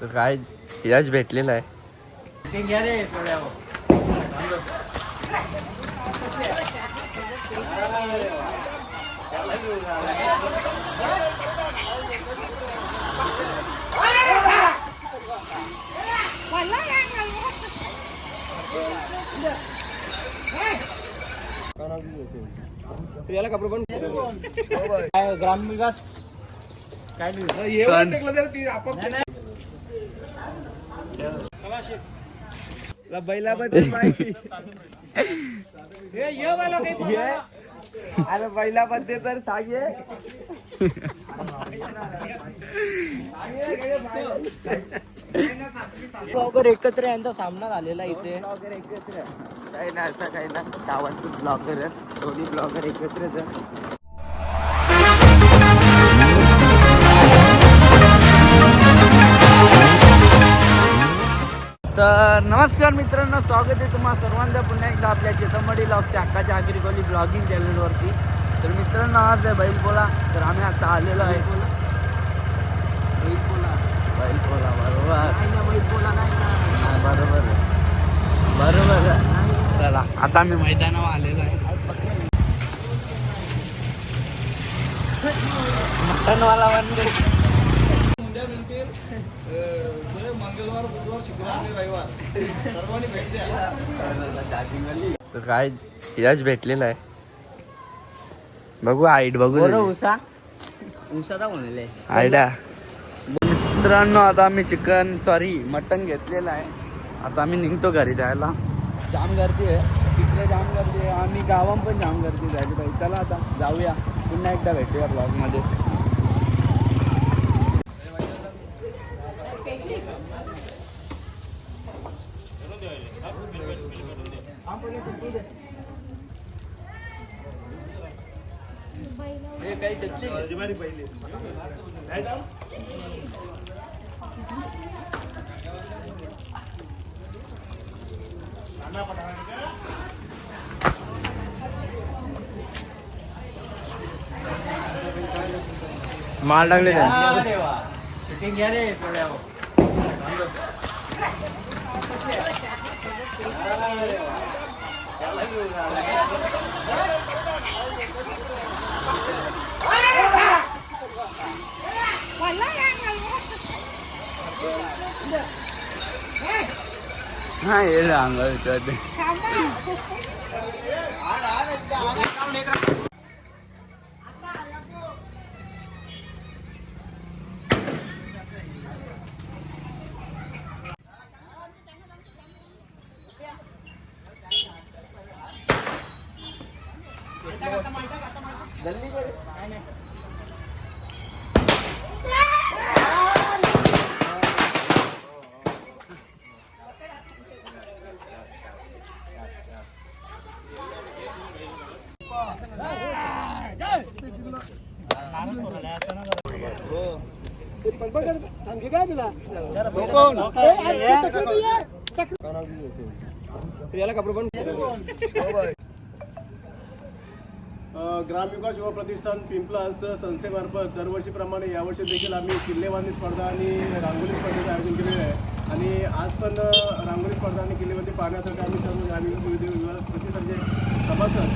तर काय यश भेटलेला आहे. याला कपडे पण ग्रामविकास काय बैलाबद्दल माहिती अरे बैलाबद्दल तर सांगे ब्लॉगर एकत्र यांचा सामना झालेला इथे. एकत्र काही ना असं काही ना गावातून ब्लॉगर आहेत दोन्ही ब्लॉगर एकत्रच आहेत. तर नमस्कार मित्रांनो, स्वागत आहे तुम्हा सर्वांचं पुन्हा एकदा आपल्या चेतमडी लॉगच्या हक्काच्या आगरीकोली ब्लॉगिंग चॅनलवरती. तर मित्रांनो, आज आहे बैलपोळा. तर आम्ही आता आलेलो आहे बैलपोळा बरोबर बरोबर. चला आता आम्ही मैदानावर आलेलो आहे. मटनवाला म्हणजे मंगळवार बुधवार शुक्रवार रविवार सर्वांनी भेट द्या. तर काय यश भेटलेला आहे. बघू हाईट बघू उसाचा म्हणले आयडिया. मित्रांनो, आता आम्ही मटन घेतलेलं आहे. आता आम्ही निघतो घरी जायला. जाम गर्दी आहे तिकडे, जाम गर्दी आहे. आम्ही गावात पण जाम गर्दी झाली पाहिजे. चला आता जाऊया, पुन्हा एकदा भेटूया ब्लॉगमध्ये. काही घेतली माल टाकले हा ये अंगावर याला कपडे पण ग्रामविकास युवा प्रतिष्ठान पिंपलास संस्थेमार्फत दरवर्षीप्रमाणे यावर्षी देखील आम्ही किल्लेबांधणी स्पर्धा आणि रांगोळी स्पर्धेचं आयोजन केलेलं आहे. आणि आज पण रांगोळी स्पर्धा आणि किल्लेबांधणी पाहण्यासाठी आम्ही सर्व ग्रामविकास युवा प्रतिष्ठानचे सभासद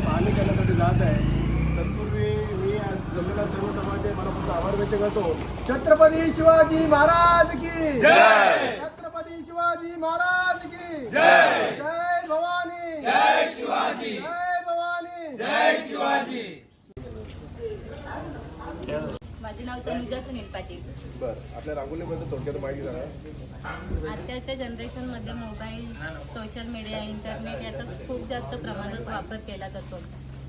पाहणी करण्यासाठी जात आहे. तत्पूर्वी मी आज जमलेल्या सर्व समाजाचे मनापासून आभार व्यक्त करतो. छत्रपती शिवाजी महाराज की जय. छत्रपती शिवाजी महाराज की जय. जय भवानी, जय शिवाजी, जय भवानी, जय शिवाजी. माझे नाव तनुजा सुनील पाटील. बरं, आपल्या रांगोळीबद्दल थोडक्यात माहिती सांगा. आताच्या जनरेशनमध्ये मोबाईल, सोशल मीडिया, इंटरनेट याचा खूप जास्त प्रमाणात वापर केला जातो.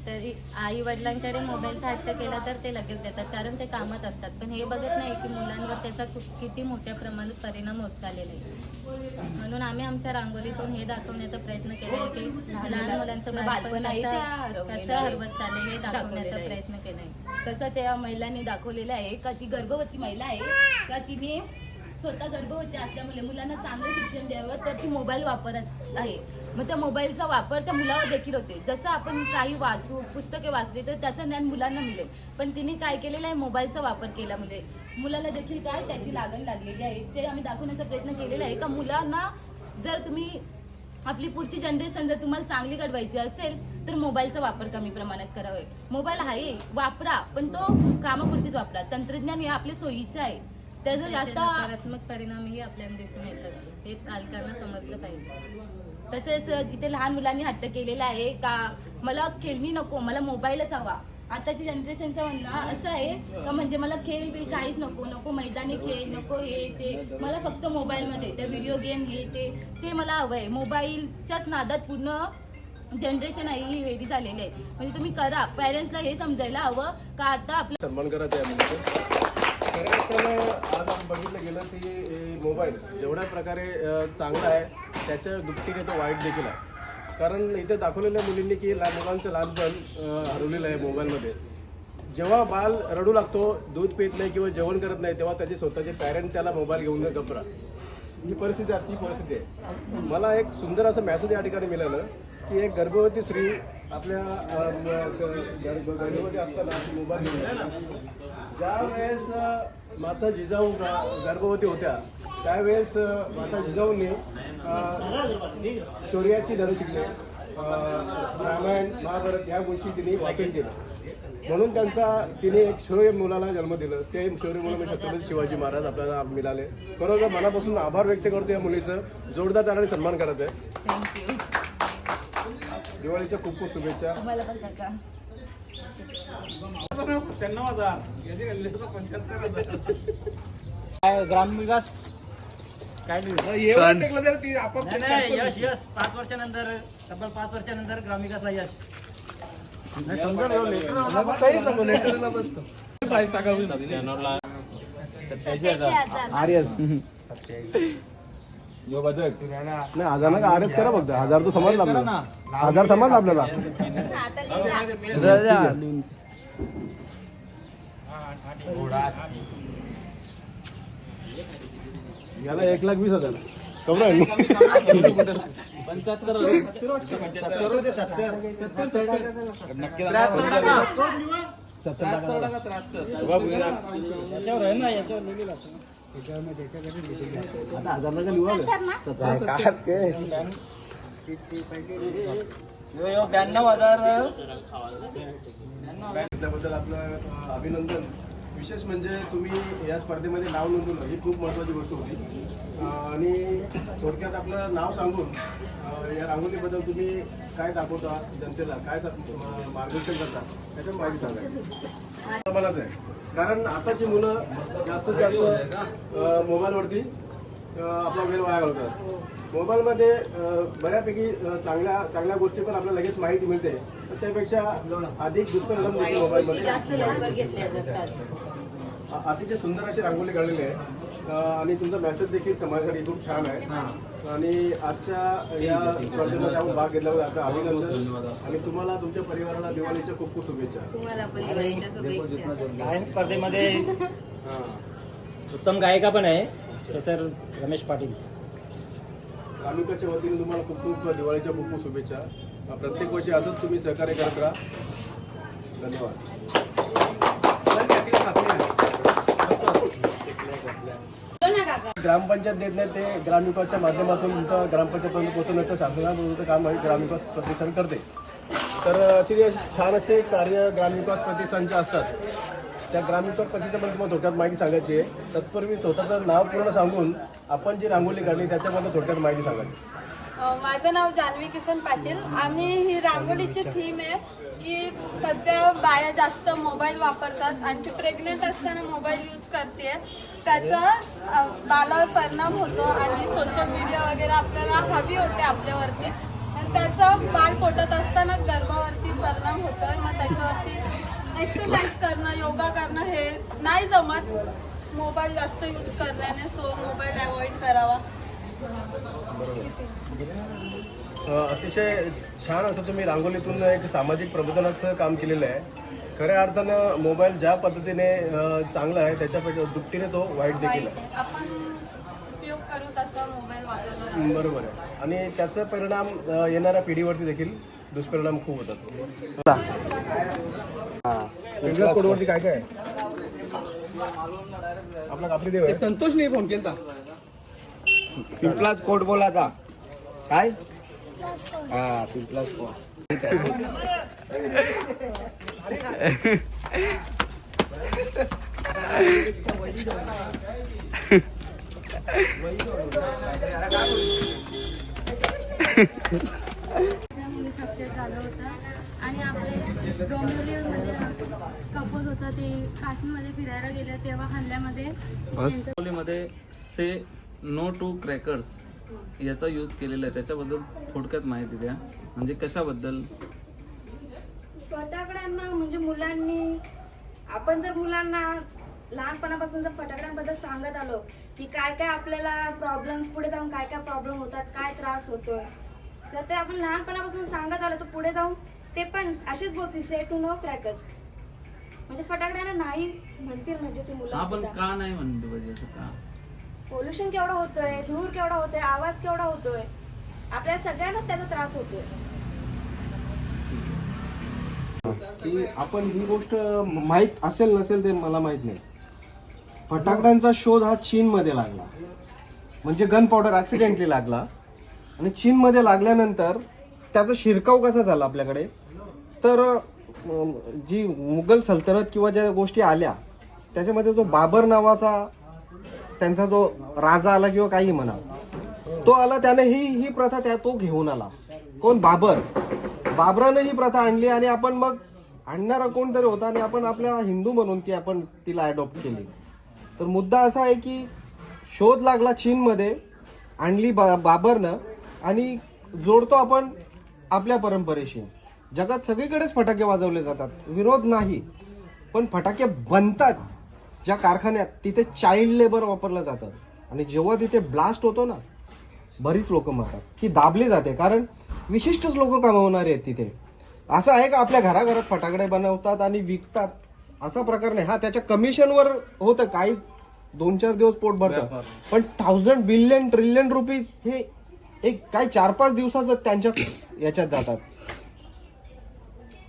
तरी आई वडिलांकडे मोबाईलचा हट्ट केला तर ते लगेच देतात, कारण ते कामात असतात. पण हे बघत नाही की मुलांवर त्याचा किती मोठ्या प्रमाणात परिणाम होत चाललेला आहे. म्हणून आम्ही आमच्या रांगोळीतून हे दाखवण्याचा प्रयत्न केला आहे की लहान मुलांचं बालपण कसं हरवत चाललंय हे दाखवण्याचा प्रयत्न केला आहे. तसं त्या महिलांनी दाखवलेलं आहे का ती गर्भवती महिला आहे का तिने स्वतः गर्भवती असल्यामुळे मुलांना चांगलं शिक्षण द्यावं तर ती मोबाईल वापरत आहे. मग त्या मोबाईलचा वापर त्या मुलावर देखील होते. जसं आपण काही पुस्तके वाचली तर त्याचं ज्ञान मुलांना मिळेल, पण तिने काय केलेलं आहे, मोबाईलचा वापर केल्यामुळे मुलाला देखील काय त्याची लागण लागलेली आहे. ते आम्ही दाखवण्याचा प्रयत्न केलेला आहे का मुलांना जर तुम्ही आपली पुढची जनरेशन जर तुम्हाला चांगली घडवायची असेल तर मोबाईलचा वापर कमी प्रमाणात करावा. मोबाईल आहे वापरा, पण तो कामापुरतीच वापरा. तंत्रज्ञान हे आपले सोयीचं आहे, त्याचा जास्त नकारात्मक परिणामही आपल्याला दिसून येतात. हे पालकांना समजलं पाहिजे. तसेच इथे लहान मुलांनी हट्ट केलेला आहे का मला खेळणी नको, मला मोबाईलच हवा. आताची जनरेशनचं म्हणणं असं आहे का म्हणजे मला खेळ बिल काहीच नको, मैदानी खेळ नको, हे ते मला फक्त मोबाईलमध्ये त्या व्हिडिओ गेम हे ते मला हवं आहे. मोबाईलच्याच नादात पूर्ण जनरेशन आहे ही वेडी झालेली आहे. म्हणजे तुम्ही करा, पॅरेंट्सला हे समजायला हवं का आता आपलं सन्मान करायचा आहे मुलीचं. खरं तर आज आपण बघितलं गेलं की मोबाईल जेवढ्या प्रकारे चांगला आहे त्याच्या दुपटीने तो वाईट देखील आहे. कारण इथे दाखवलेल्या मुलींनी की मुलांचं लहानपण हरवलेलं आहे मोबाईलमध्ये. जेव्हा बाल रडू लागतो, दूध पित नाही किंवा जेवण करत नाही, तेव्हा त्याचे स्वतःचे पॅरेंट त्याला मोबाईल घेऊन गप्पा. ही परिस्थिती आजची परिस्थिती आहे. मला एक सुंदर असं मेसेज या ठिकाणी मिळालं की एक गर्भवती स्त्री आपल्या गर्भवती असताना मोबाईल घेऊन ज्या वेळेस माता जिजाऊ गर्भवती होत्या त्यावेळेस माता जिजाऊंनी शौर्याची धडे शिकले, रामायण महाभारत या गोष्टी तिने वाचन केलं. म्हणून तिने एक शौर्य मुलाला जन्म दिलं. ते शौर्य मुलं म्हणजे छत्रपती शिवाजी महाराज आपल्याला मिळाले. बरोबर, मनापासून आभार व्यक्त करतो या मुलीचं. जोरदार तालाने सन्मान करत आहे. थँक्यू. दिवाळीच्या खूप खूप शुभेच्छा. तुम्हाला पण काका. ग्रामविकास काय नाही, यश 5 वर्षानंतर, तब्बल 5 वर्षानंतर ग्रामविकासला यश. नाही 1000 नका, आरएस करा फक्त. 1000 तो समजला आपल्याला. 1000 समजला आपल्याला. याला 1,20,000 कबरा याच्यावर आहे ना, याच्यावर लिहिलेलं असं. 1000 नका लिहू. 92,000. त्याबद्दल आपलं अभिनंदन. विशेष म्हणजे तुम्ही या स्पर्धेमध्ये नाव नोंदवलं ही खूप महत्त्वाची गोष्ट होती. आणि थोडक्यात आपलं नाव सांगून या रांगोलीबद्दल तुम्ही काय दाखवता जनतेला, काय मार्गदर्शन करता त्याच्यात माहिती सांगा. मलाच आहे कारण आताची मुलं जास्तीत जास्त मोबाईलवरती आपला वेळ वाया घालवतात. मोबाईलमध्ये बऱ्यापैकी चांगल्या गोष्टी पण आपल्याला लगेच माहिती मिळते, तर त्यापेक्षा अधिक दुष्परिणाम मोबाईलमध्ये जास्त लवकर घेतल्या जातात. अतिशय सुंदर अशी रांगोली काढलेली आहे आणि तुमचा मेसेज देखील समाजासाठी खूप छान आहे. आणि आजच्या या स्पर्धेमध्ये आपण भाग घेतल्यावर आपलं अभिनंदन. आणि तुम्हाला तुमच्या परिवाराला दिवाळीच्या खूप खूप शुभेच्छा. तुम्हाला पण दिवाळीच्या शुभेच्छा. गायन स्पर्धेमध्ये उत्तम गायिका पण आहे, हे सर रमेश पाटील. ग्रामविकासच्या वतीने तुम्हाला खूप खूप दिवाळीच्या खूप खूप शुभेच्छा. प्रत्येक वर्षी असंच तुम्ही सहकार्य करत राहा. धन्यवाद. ग्रामपंचायत निर्णय ते ग्रामविकासच्या माध्यमातून तुमचं ग्रामपंचायतपर्यंत पोहोचवण्याचं शासनाचं काम आहे ग्रामविकास प्रतिष्ठान करते. तर अशी छान असे कार्य ग्रामविकास प्रतिष्ठानचे असतात. त्या ग्रामविकास प्रतिष्ठानमध्ये तुम्हाला थोडक्यात माहिती सांगायची आहे. तत्पूर्वी स्वतःचं नाव पूर्ण सांगून आपण जी रांगोली काढली त्याच्याबद्दल थोडक्यात माहिती सांगायची. माझं नाव जान्हवी किसन पाटील. आम्ही ही रांगोळीची थीम आहे की सध्या बाया जास्त मोबाईल वापरतात आणि ती प्रेग्नेंट असताना मोबाईल यूज करते. त्याचा बालावर परिणाम होतो आणि सोशल मीडिया वगैरे आपल्याला हवी होते आपल्यावरती, आणि त्याचा बाळ पोटात असताना गर्भावरती परिणाम होतो. मग त्याच्यावरती एक्सरसाइज करणं, योगा करणं हे नाही जमत मोबाईल जास्त यूज करण्याने. सो मोबाईल अवॉइड करावा. अतिशय छान असं तुम्ही रांगोलीतून एक सामाजिक प्रबोधनाचं काम केलेलं आहे. खऱ्या अर्थानं मोबाईल ज्या पद्धतीने चांगला आहे त्याच्यापेक्षा दुपटीने तो वाईट देखील आहे. आपण उपयोग करू तसा मोबाईल वापरला बरोबर आहे. आणि त्याचा परिणाम येणाऱ्या पिढीवरती देखील दुष्परिणाम खूप होतात. पिंपळास कोडवरती काय काय आहे? आपला कापडी देव आहे. संतोषने फोन केला. पिंपलाच कोट बोलाचा काय हा पिंपलाच कोट मुली सक्सेस झालं होतं आणि आपले डोंबिवलीमध्ये कपल होतं ते काश्मीरमध्ये फिरायला गेले तेव्हा हल्ल्यामध्ये मध्ये से नो टू क्रॅकर्स याचा यूज केलेला आहे, त्याच्याबद्दल थोडक्यात माहिती द्या. म्हणजे कशाबद्दल? फटाकड्यांना म्हणजे मुलांनी आपण जर मुलांना लहानपणापासून जर फटाकड्यांबद्दल सांगत आलो की काय काय आपल्याला प्रॉब्लेम्स पुढे जाऊन काय काय प्रॉब्लेम होतात, काय त्रास होतोय, तर ते आपण लहानपणापासून सांगत आलो तर पुढे जाऊन ते पण असेच बोलतील से टू नो क्रॅकर्स. म्हणजे फटाकड्यांना नाही म्हणतील म्हणजे ते मुलं आपण सुद्धा. का नाही म्हणतो पाहिजे असं का? पोल्युशन केवढं होतोय, धूर केवढा होतोय, आवाज केवढा होतोय, आपल्याला सगळ्यांनाच त्याचा त्रास होतोय. की आपण ही गोष्ट माहीत असेल नसेल ते मला माहित नाही. फटाकड्यांचा शोध हा चीनमध्ये लागला, म्हणजे गन पावडर ऍक्सिडेंटली लागला. आणि चीनमध्ये लागल्यानंतर त्याचा शिरकाव कसा झाला आपल्याकडे, तर जी मुघल सल्तनत किंवा ज्या गोष्टी आल्या त्याच्यामध्ये जो बाबर नावाचा त्यांचा जो राजा आला किंवा काही म्हणा तो आला, त्याने ही प्रथा तो घेऊन आला. कोण? बाबरानं ही प्रथा आणली आणि आपण मग आणणारा कोणतरी होता आणि आपण आपल्या हिंदू म्हणून की आपण तिला अडॉप्ट केली. तर मुद्दा असा आहे की शोध लागला चीनमध्ये, आणली बाबरनं आणि जोडतो आपण आपल्या परंपरेशी. जगात सगळीकडेच फटाके वाजवले जातात, विरोध नाही, पण फटाके बनतात ज्या कारखान्यात तिथे चाइल्ड लेबर वापरलं जातं. आणि जेव्हा तिथे ब्लास्ट होतो ना, बरीच लोक मरतात, ती दाबली जाते, कारण विशिष्टच लोक कमावणारे आहेत तिथे. असं आहे का आपल्या घराघरात फटाकडे बनवतात आणि विकतात असा प्रकार नाही. हा त्याच्या कमिशनवर होतं, काही 2-4 दिवस पोट भरतं, पण 1000 बिलियन ट्रिलियन रुपीज हे एक काही 4-5 दिवसाचं त्यांच्या याच्यात जातात.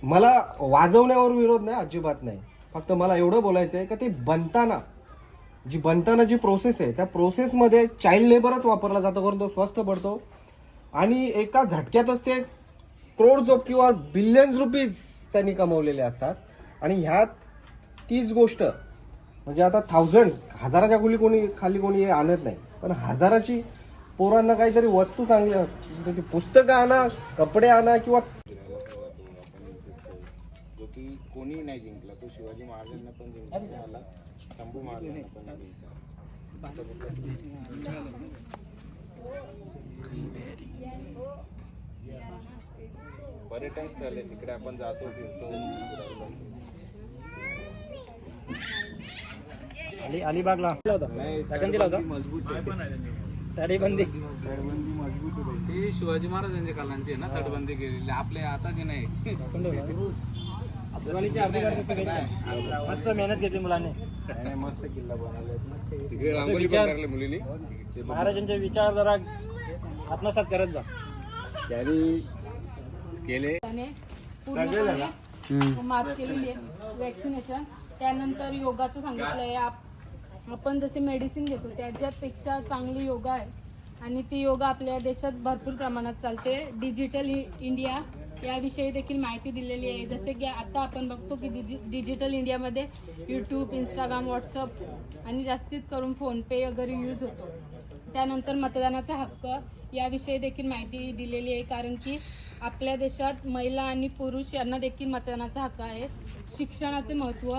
मला वाजवण्यावर विरोध नाही, अजिबात नाही. फक्त मला एवढं बोलायचं आहे का ते बनताना जी प्रोसेस आहे त्या प्रोसेसमध्ये चाइल्ड लेबरच वापरला जातो, कारण तो स्वस्त पडतो आणि एका झटक्यातच ते करोड्स ऑफ किंवा बिलियन्स रुपीज त्यांनी कमवलेले असतात. आणि ह्यात तीच गोष्ट म्हणजे आता 1000च्या खाली कोणी आणत नाही, पण 1000ची पोरांना काहीतरी वस्तू चांगल्या, त्याची पुस्तकं आणा, कपडे आणा किंवा जो की कोणी नाही जिंकला, तो शिवाजी महाराजांना पण जिंकला, शंभू महाराजांना पण जिंकला. पर्यटन स्थळ आहे, तिकडे आपण जातो फिरतो. अलिबागला नाही दिला होता मजबूत तडेबंदी मजबूत होते. ती शिवाजी महाराजांच्या कालांची आहे ना तटबंदी केलेली, आपल्या आताची नाही. मस्त मेहनत घेतली मुलांनी, मस्त किल्ला बनवला. तिकडे रांगोळी पण काढली मुलींनी. महाराजांचे विचार जरा आत्मसात करत जा. त्यांनी केले त्याने पूर्णपणे मात केलेली आहे वॅक्सिनेशन. त्यानंतर योगाचं सांगितलंय. आपण जसे मेडिसिन घेतो त्याच्यापेक्षा चांगली योगा आहे आणि ती योगा आपल्या देशात भरपूर प्रमाणात चालते. डिजिटल इंडिया याविषयी देखील माहिती दिलेली आहे. जसे की आता आपण बघतो की डिजिटल इंडियामध्ये यूट्यूब, इंस्टाग्राम, व्हॉट्सअप आणि जास्तीत करून फोनपे वगैरे यूज होतो. त्यानंतर मतदानाचा हक्क याविषयी देखील माहिती दिलेली आहे, कारण की आपल्या देशात महिला आणि पुरुष यांना देखील मतदानाचा हक्क आहे. शिक्षणाचे महत्त्व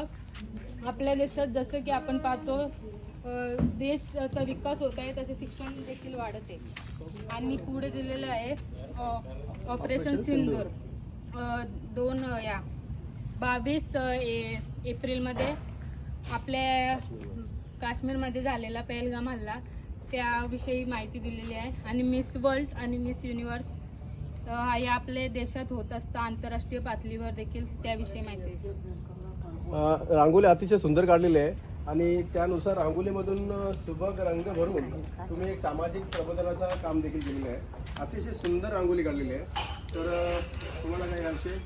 आपल्या देशात जसं की आपण पाहतो देशाचा विकास होत आहे तसे शिक्षण देखील वाढत आहे. आणि पुढे दिलेलं आहे ऑपरेशन सिंदूर 22 एप्रिलमध्ये आपल्या काश्मीरमध्ये झालेला पहलगाम हल्ला त्याविषयी माहिती दिलेली आहे. आणि मिस वर्ल्ड आणि मिस युनिव्हर्स हे आपले देशात होत असतं, आंतरराष्ट्रीय पातळीवर देखील त्याविषयी माहिती आहे. रांगोळी अतिशय सुंदर काढलेली आहे आणि त्यानुसार रांगोळीमधून सुबक रंग भरून तुम्ही एक सामाजिक प्रबोधनाचं काम देखील केलेलं आहे. अतिशय सुंदर रांगोळी काढलेली आहे. तर तुम्हाला काही याविषयी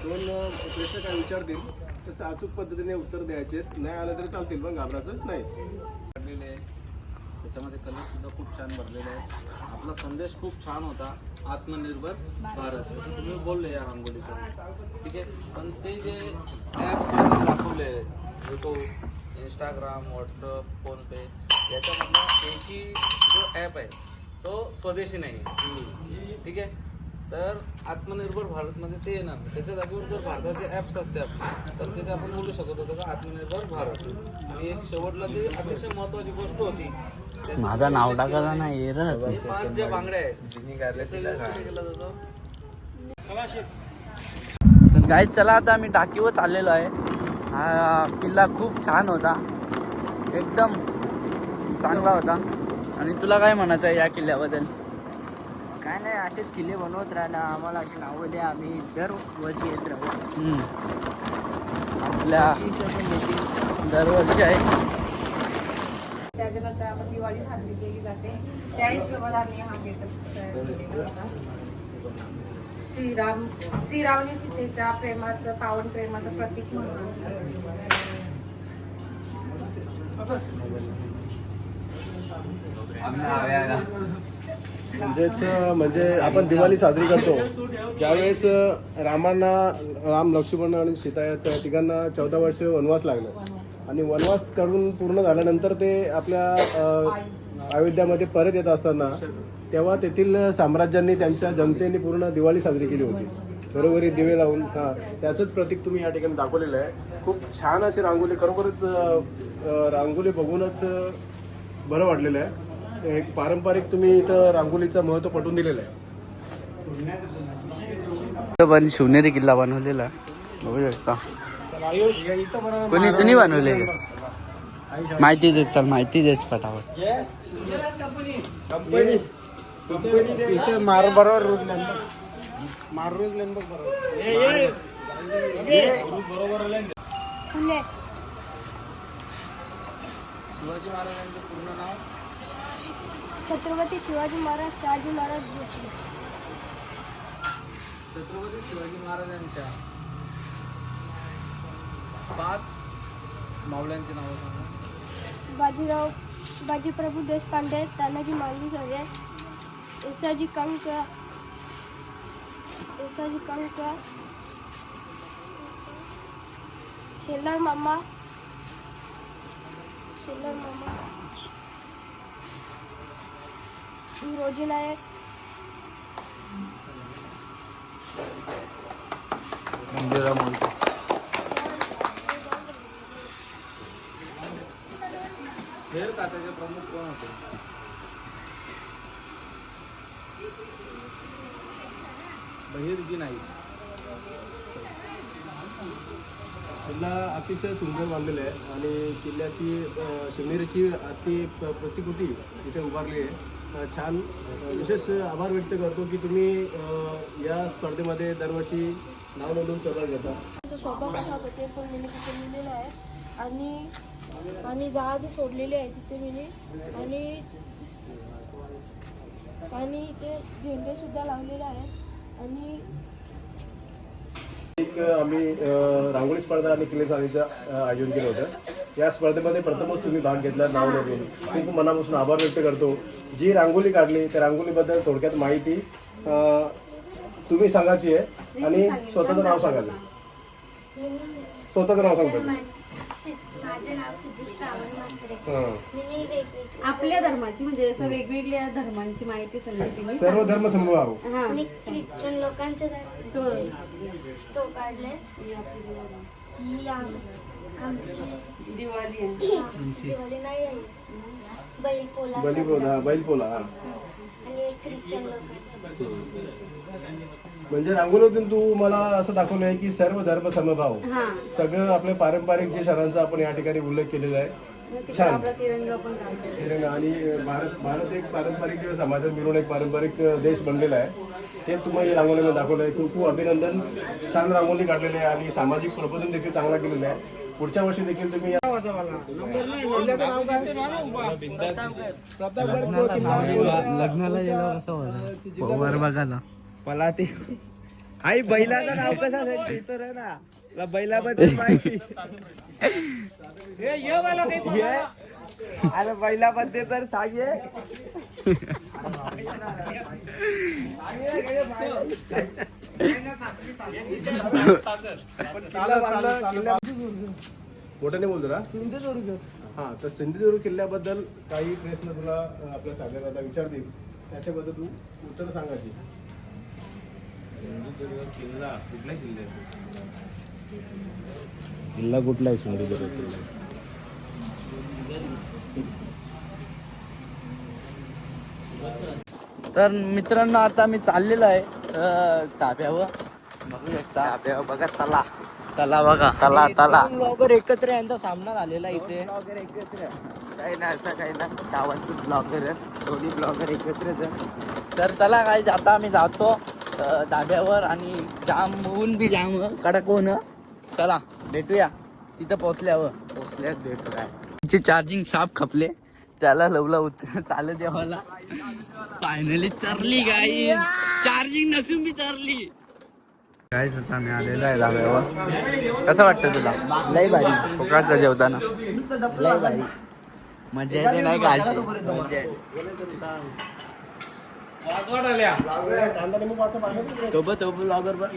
2 प्रश्न काय विचारतील त्याचं अचूक पद्धतीने उत्तर द्यायचे. नाही आलं तरी चालतील, पण घाबरायचंच नाही. काढलेले आहे, त्याच्यामध्ये कलर सुद्धा खूप छान भरलेले आहे. आपला संदेश खूप छान होता, आत्मनिर्भर भारत तुम्ही बोलले या रांगोळीचं, ठीक आहे. पण ते जे ॲप्स दाखवले आहेत तो इंस्टाग्राम, व्हॉट्सअप, फोनपे याच्यामधला एकही जो ॲप आहे तो स्वदेशी नाही आहे, ठीक आहे. तर आत्मनिर्भर भारतमध्ये ते येणार नाही. त्याच्या जागेवर जर भारताचे ॲप्स असते आपले तर तिथे आपण बोलू शकत होतो का आत्मनिर्भर भारत. आणि एक शेवटला जी अतिशय महत्त्वाची गोष्ट होती, माझं नाव टाकायला नाही हे 5 ज्या बांगड्या आहेत केला जातो. तर गाईज चला आता आम्ही टाकीवर चाललेलो आहे. हा किल्ला खूप छान होता, एकदम चांगला होता. आणि तुला काय म्हणायचं आहे या किल्ल्याबद्दल? काय नाही, असेच किल्ले बनवत राहणं, आम्हाला अशी नावं द्या, आम्ही दरवर्षी येत राहू. आपल्या दरवर्षी आहे. त्याच्यानंतर आपण दिवाळी साजरी केली जाते. त्या हिशोबाने आम्ही हा गेटअप तयार केलेला होता. श्रीराम आणि सीतेच्या प्रेमाचं, पावन प्रेमाचं प्रतीक म्हणून. म्हणजे आपण दिवाळी साजरी करतो ज्यावेळेस राम, लक्ष्मण आणि सीता या तिघांना 14 वर्ष वनवास लागला आणि वनवास करून पूर्ण झाल्यानंतर ते आपल्या अयोध्यामध्ये परत येत असताना तेव्हा तेथील साम्राज्यांनी, त्यांच्या जनतेने पूर्ण दिवाळी साजरी केली होती. घरोघरी दिवे लावून. त्याचंच प्रतीक तुम्ही या ठिकाणी दाखवलेलं आहे. खूप छान अशी रांगोळी, खरोखरच रांगोळी बघूनच बरं वाटलेलं आहे. एक पारंपरिक तुम्ही इथं रांगोळीचं महत्त्व पटवून दिलेलं आहे. पण शिवनेरी किल्ला बनवलेला बघू शकता. कोणी तुम्ही बनवले? माहिती देत चल, माहिती देत फटाफट. मार बरोबर रोज मार रोज शिवाजी महाराजांचं पूर्ण नाव छत्रपती शिवाजी महाराज शहाजी महाराज भोसले. छत्रपती शिवाजी महाराजांच्या 5 मावळ्यांची नावं सांगा. बाजीराव, बाजीप्रभू देशपांडे, तानाजी मालवी सगळे, येसाजी कंक, शेलार मामा, रोजी नायक, मंदिरा मोहिते. हेर खात्याचे प्रमुख कोण होते? बहिर्जी नाईक. किल्ला अतिशय सुंदर बांधलेला आहे आणि किल्ल्याची शिवनेरीची प्रतिकृती इथे उभारली आहे. छान. विशेष आभार व्यक्त करतो की तुम्ही या स्पर्धेमध्ये दरवर्षी नाव नोंदवून सहभाग घेता. स्वभाव कसा होता ते पण मी तिथे लिहिलेलं आहे. आणि जहाज सोडलेली आहे तिथे मी. आणि इथे झेंडे सुद्धा लावलेले आहेत. आणि एक आम्ही रांगोळी स्पर्धा आणि किल्ले साजरीचं आयोजन केलं होतं. या स्पर्धेमध्ये प्रथमच तुम्ही भाग घेतला, नाव नोंदवून खूप मनापासून आभार व्यक्त करतो. जी रांगोळी काढली त्या रांगोळीबद्दल थोडक्यात माहिती तुम्ही सांगायची आहे आणि स्वतःचं नाव सांगायचं. स्वतःचं नाव सांगतो. माझे नाव सिद्धेश रावण म्हात्रे. आपल्या धर्माची म्हणजे असं वेगवेगळ्या धर्मांची माहिती सांगितली. सर्व धर्म समभाव. ख्रिश्चन लोकांचे तो काढले. ही आमची दिवाळी आहे. दिवाळी नाही आहे. बैलपोला. बैलपोला. आणि ख्रिश्चन लोकांचे. म्हणजे रांगोळीतून तू मला असं दाखवलं आहे की सर्व धर्म समभाव. सगळं आपल्या पारंपरिक जे सणांचा आपण या ठिकाणी उल्लेख केलेला आहे तिकडे छान. आपला तिरंगा पण काढतो. आणि भारत एक पारंपरिक समाजात मिळून एक पारंपरिक देश बनलेला आहे. ते तुम्ही रांगोळीमध्ये दाखवलं आहे. खूप खूप अभिनंदन. छान रांगोळी काढलेली आहे आणि सामाजिक प्रबोधन देखील चांगला केलेलं आहे. पुढच्या वर्षी देखील तुम्ही लग्नाला गेलो कसं होतं वर बघायला मला ते आई बैलाचं नाव कसं तर आहे ना बैलाबद्दल माहिती अरे बैलाबद्दल तर सांगे मोठ्याने बोलतो ना सिंधुदुर्ग. हा तर सिंधुदुर्ग किल्ल्याबद्दल काही प्रश्न तुला आपल्या सागराला विचारतील, त्याच्याबद्दल तू उत्तर सांगायची. सिंधुदुर्ग किल्ला कुठल्या जिल्ह्यात? किल्ला कुठला आहे सिंधुदुर्ग किल्ला? तर मित्रांनो आता मी चाललेलो आहे ताब्यावर बघू शकता. ताब्यावर बघा तला तला बघा तला तला ब्लॉगर एकत्र यांचा सामना झालेला इथे. काही नाही असं काही नाही गावाचे ब्लॉगर आहेत दोन्ही ब्लॉगर एकत्रच आहेत. तर चला काय आता आम्ही जातो धाब्यावर आणि जाम ऊन बी जाम कडक ऊन. चला भेटूया तिथं पोचल्यात भेटूया. तिचे चार्जिंग साफ खपले त्याला लवला चालत देवाला फायनली चरली गाई चार्जिंग नसून बी चरली. काय आता मी आलेलो आहे धाब्यावर. कसं वाटतं तुला? लय भारी, फुकाटचं जेवताना लय भारी. मजा येते नाही का अशी? तो ब्लॉगर ब्लॉगर